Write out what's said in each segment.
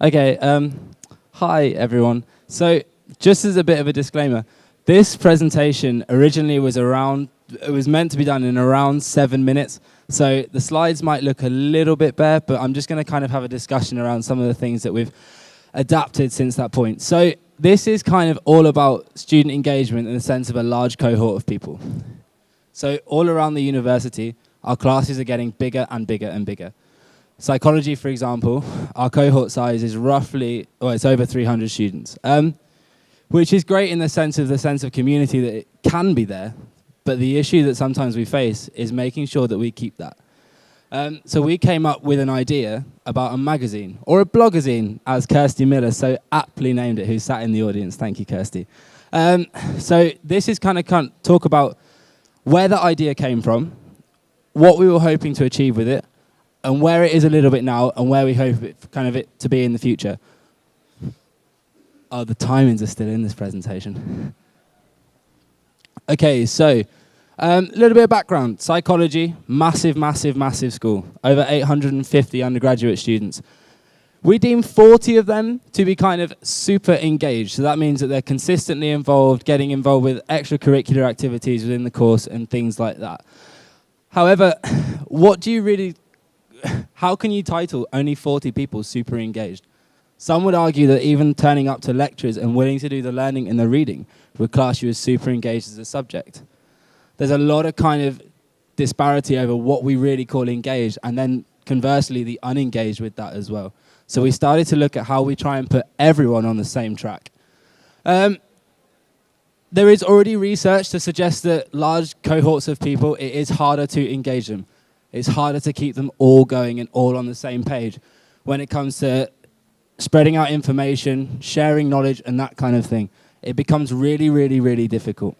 Okay, hi everyone. So just as a bit of a disclaimer, this presentation originally was meant to be done in around 7 minutes. So the slides might look a little bit bare, but I'm just going to kind of have a discussion around some of the things that we've adapted since that point. So this is kind of all about student engagement in the sense of a large cohort of people. So all around the university, our classes are getting bigger and bigger and bigger. Psychology, for example, our cohort size is it's over 300 students, which is great in the sense of community that it can be there, but the issue that sometimes we face is making sure that we keep that. So we came up with an idea about a magazine, or a blogazine, as Kirsty Miller so aptly named it, who sat in the audience. Thank you, Kirsty. So this is kind of talk about where the idea came from, what we were hoping to achieve with it, and where it is a little bit now, and where we hope it to be in the future. Oh, the timings are still in this presentation. Okay, so a little bit of background. Psychology, massive, massive, massive school. Over 850 undergraduate students. We deem 40 of them to be kind of super engaged. So that means that they're consistently involved, getting involved with extracurricular activities within the course and things like that. However, how can you title only 40 people super engaged? Some would argue that even turning up to lectures and willing to do the learning and the reading would class you as super engaged as a subject. There's a lot of kind of disparity over what we really call engaged, and then conversely the unengaged with that as well. So we started to look at how we try and put everyone on the same track. There is already research to suggest that large cohorts of people, it is harder to engage them. It's harder to keep them all going and all on the same page when it comes to spreading out information, sharing knowledge, and that kind of thing. It becomes really, really, really difficult.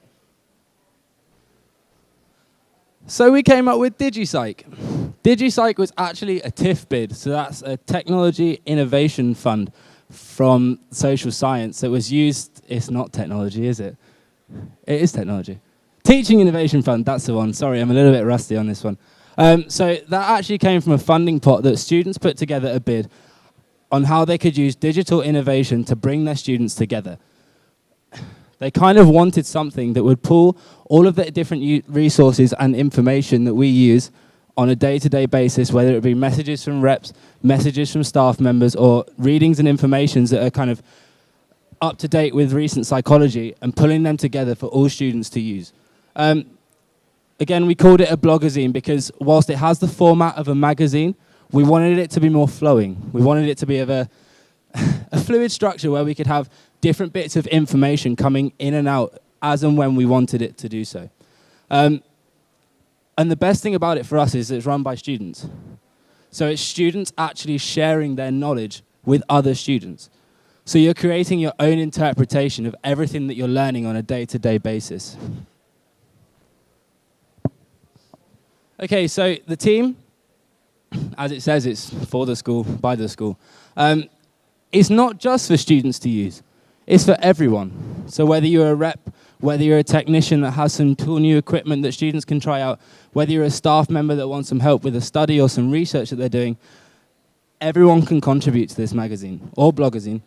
So we came up with DigiPsych. DigiPsych was actually a TIF bid, so that's a Technology Innovation Fund from social science that was used. It's not technology, is it? It is technology. Teaching Innovation Fund, that's the one. Sorry, I'm a little bit rusty on this one. So that actually came from a funding pot that students put together a bid on how they could use digital innovation to bring their students together. They kind of wanted something that would pull all of the different resources and information that we use on a day-to-day basis, whether it be messages from reps, messages from staff members, or readings and informations that are kind of up to date with recent psychology, and pulling them together for all students to use. Again, we called it a blogazine because whilst it has the format of a magazine, we wanted it to be more flowing. We wanted it to be of a fluid structure where we could have different bits of information coming in and out as and when we wanted it to do so. And the best thing about it for us is it's run by students. So it's students actually sharing their knowledge with other students. So you're creating your own interpretation of everything that you're learning on a day-to-day basis. Okay, so the team, as it says, it's for the school, by the school. It's not just for students to use. It's for everyone. So whether you're a rep, whether you're a technician that has some cool new equipment that students can try out, whether you're a staff member that wants some help with a study or some research that they're doing, everyone can contribute to this magazine or blogazine.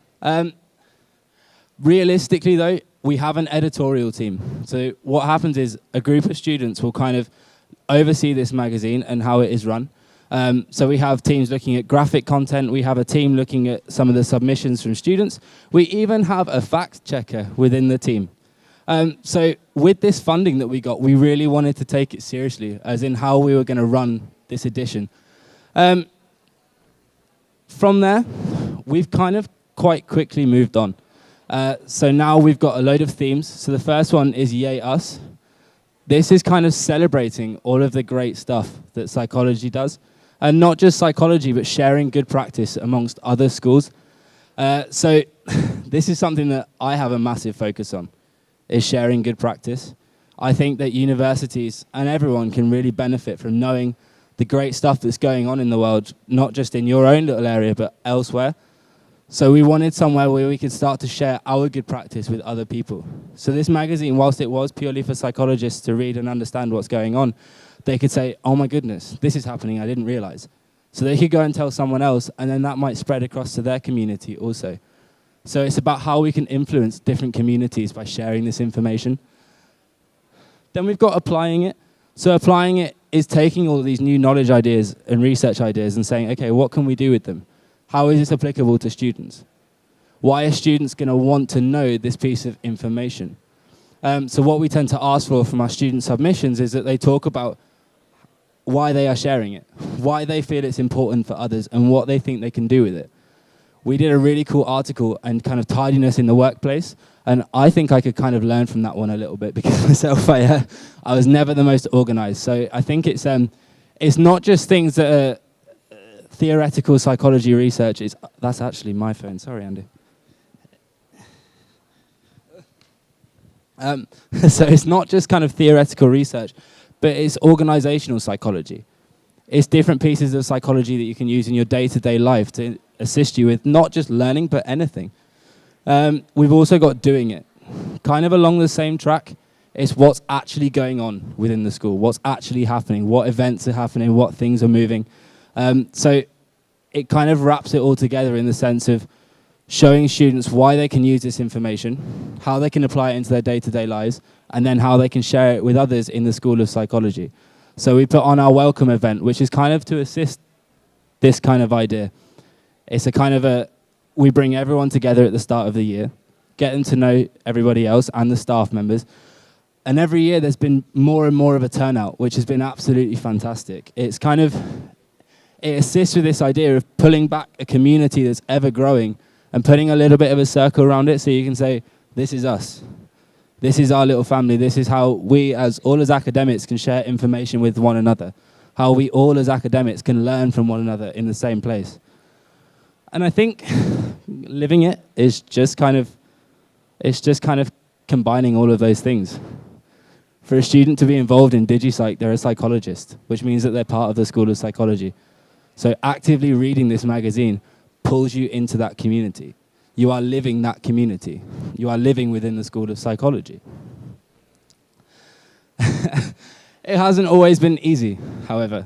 Realistically, though, we have an editorial team. So what happens is a group of students will kind of oversee this magazine and how it is run. So we have teams looking at graphic content. We have a team looking at some of the submissions from students. We even have a fact checker within the team. So with this funding that we got, we really wanted to take it seriously, as in how we were going to run this edition. From there, we've kind of quite quickly moved on. So now we've got a load of themes. So the first one is Yay Us. This is kind of celebrating all of the great stuff that psychology does. And not just psychology, but sharing good practice amongst other schools. So this is something that I have a massive focus on, is sharing good practice. I think that universities and everyone can really benefit from knowing the great stuff that's going on in the world, not just in your own little area, but elsewhere. So we wanted somewhere where we could start to share our good practice with other people. So this magazine, whilst it was purely for psychologists to read and understand what's going on, they could say, oh my goodness, this is happening, I didn't realize. So they could go and tell someone else, and then that might spread across to their community also. So it's about how we can influence different communities by sharing this information. Then we've got applying it. So applying it is taking all of these new knowledge ideas and research ideas and saying, okay, what can we do with them? How is this applicable to students? Why are students going to want to know this piece of information? So what we tend to ask for from our student submissions is that they talk about why they are sharing it, why they feel it's important for others, and what they think they can do with it. We did a really cool article and kind of tidiness in the workplace, and I think I could kind of learn from that one a little bit because myself, I was never the most organized. So I think it's not just things that are theoretical psychology research. That's actually my phone. Sorry, Andy. So it's not just kind of theoretical research, but it's organizational psychology. It's different pieces of psychology that you can use in your day-to-day life to assist you with not just learning, but anything. We've also got doing it. Kind of along the same track, it's what's actually going on within the school, what's actually happening, what events are happening, what things are moving. So it kind of wraps it all together in the sense of showing students why they can use this information, how they can apply it into their day-to-day lives, and then how they can share it with others in the School of Psychology. So we put on our welcome event, which is kind of to assist this kind of idea. It's a kind of we bring everyone together at the start of the year, get them to know everybody else and the staff members. And every year there's been more and more of a turnout, which has been absolutely fantastic. It assists with this idea of pulling back a community that's ever growing and putting a little bit of a circle around it so you can say, this is us. This is our little family. This is how we, as academics, can share information with one another. How we all as academics can learn from one another in the same place. And I think living it is just kind of combining all of those things. For a student to be involved in DigiPsych, they're a psychologist, which means that they're part of the School of Psychology. So actively reading this magazine pulls you into that community. You are living that community. You are living within the School of Psychology. It hasn't always been easy, however.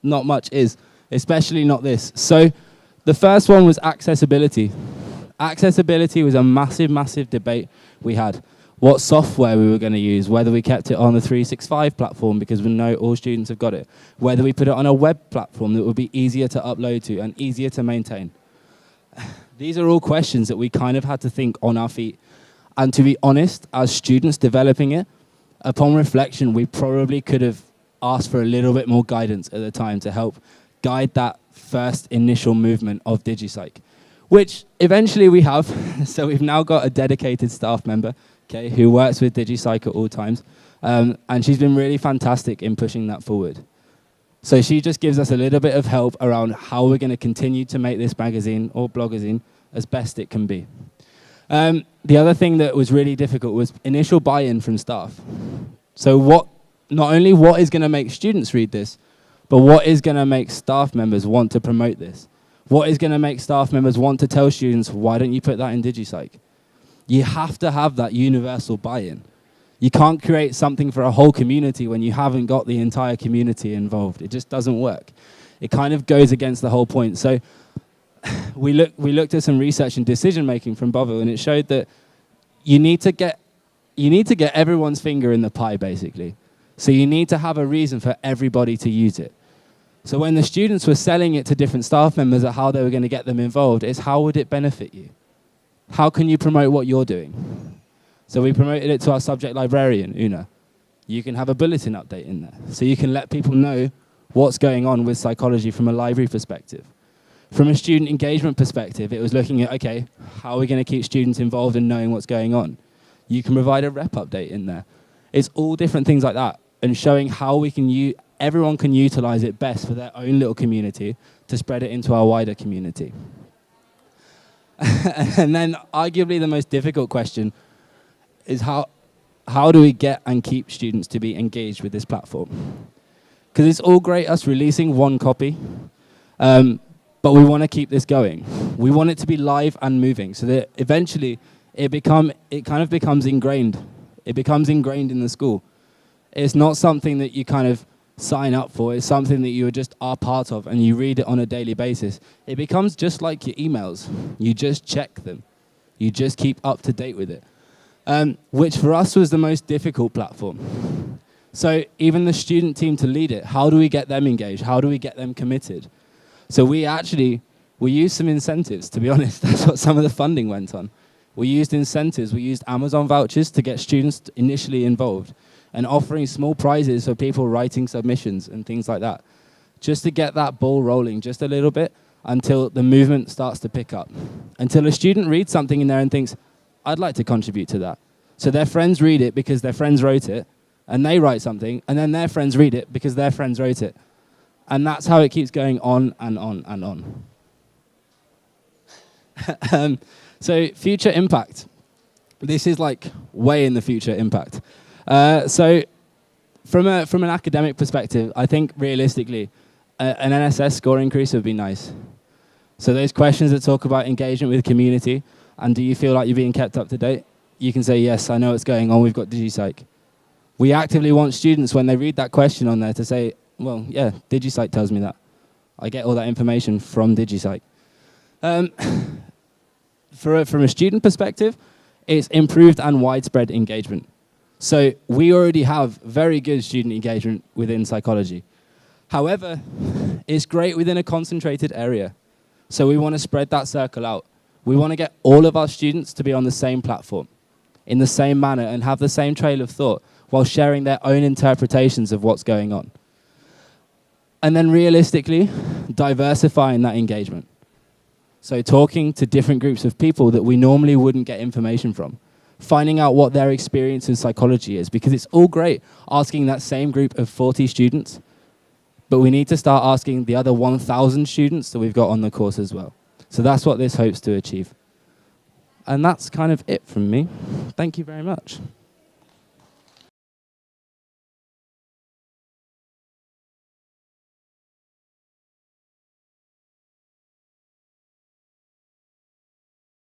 Not much is, especially not this. So the first one was accessibility. Accessibility was a massive, massive debate we had. What software we were going to use, whether we kept it on the 365 platform because we know all students have got it, whether we put it on a web platform that would be easier to upload to and easier to maintain. These are all questions that we kind of had to think on our feet. And to be honest, as students developing it, upon reflection, we probably could have asked for a little bit more guidance at the time to help guide that first initial movement of DigiPsych, which eventually we have. So we've now got a dedicated staff member, okay, who works with DigiPsych at all times. And she's been really fantastic in pushing that forward. So she just gives us a little bit of help around how we're going to continue to make this magazine or blogazine as best it can be. The other thing that was really difficult was initial buy-in from staff. So not only what is going to make students read this, but what is going to make staff members want to promote this? What is going to make staff members want to tell students, why don't you put that in DigiPsych? You have to have that universal buy-in. You can't create something for a whole community when you haven't got the entire community involved. It just doesn't work. It kind of goes against the whole point. So we looked at some research and decision-making from Bovo, and it showed that you need to get everyone's finger in the pie, basically. So you need to have a reason for everybody to use it. So when the students were selling it to different staff members at how they were going to get them involved, it's how would it benefit you? How can you promote what you're doing? So we promoted it to our subject librarian, Una. You can have a bulletin update in there. So you can let people know what's going on with psychology from a library perspective. From a student engagement perspective, it was looking at, okay, how are we going to keep students involved in knowing what's going on? You can provide a rep update in there. It's all different things like that, and showing how we can everyone can utilize it best for their own little community to spread it into our wider community. And then arguably the most difficult question is how do we get and keep students to be engaged with this platform? Because it's all great us releasing one copy, but we want to keep this going. We want it to be live and moving so that eventually it kind of becomes ingrained. It becomes ingrained in the school. It's not something that you kind of sign up for. It's something that you just are part of and you read it on a daily basis. It becomes just like your emails. You just check them. You just keep up to date with it. Which for us was the most difficult platform. So even the student team to lead it, how do we get them engaged? How do we get them committed? So we used some incentives, to be honest. That's what some of the funding went on. We used incentives. We used Amazon vouchers to get students initially involved and offering small prizes for people writing submissions and things like that, just to get that ball rolling just a little bit until the movement starts to pick up. Until a student reads something in there and thinks, I'd like to contribute to that. So their friends read it because their friends wrote it, and they write something, and then their friends read it because their friends wrote it. And that's how it keeps going on and on and on. So future impact. This is like way in the future impact. So from an academic perspective, I think realistically, an NSS score increase would be nice. So those questions that talk about engagement with the community, and do you feel like you're being kept up to date? You can say, yes, I know what's going on, we've got DigiPsych. We actively want students, when they read that question on there, to say, well, yeah, DigiPsych tells me that. I get all that information from DigiPsych. From a student perspective, it's improved and widespread engagement. So we already have very good student engagement within psychology. However, it's great within a concentrated area. So we want to spread that circle out. We want to get all of our students to be on the same platform, in the same manner, and have the same trail of thought, while sharing their own interpretations of what's going on. And then realistically, diversifying that engagement. So talking to different groups of people that we normally wouldn't get information from. Finding out what their experience in psychology is, because it's all great asking that same group of 40 students, but we need to start asking the other 1,000 students that we've got on the course as well. So that's what this hopes to achieve. And that's kind of it from me. Thank you very much.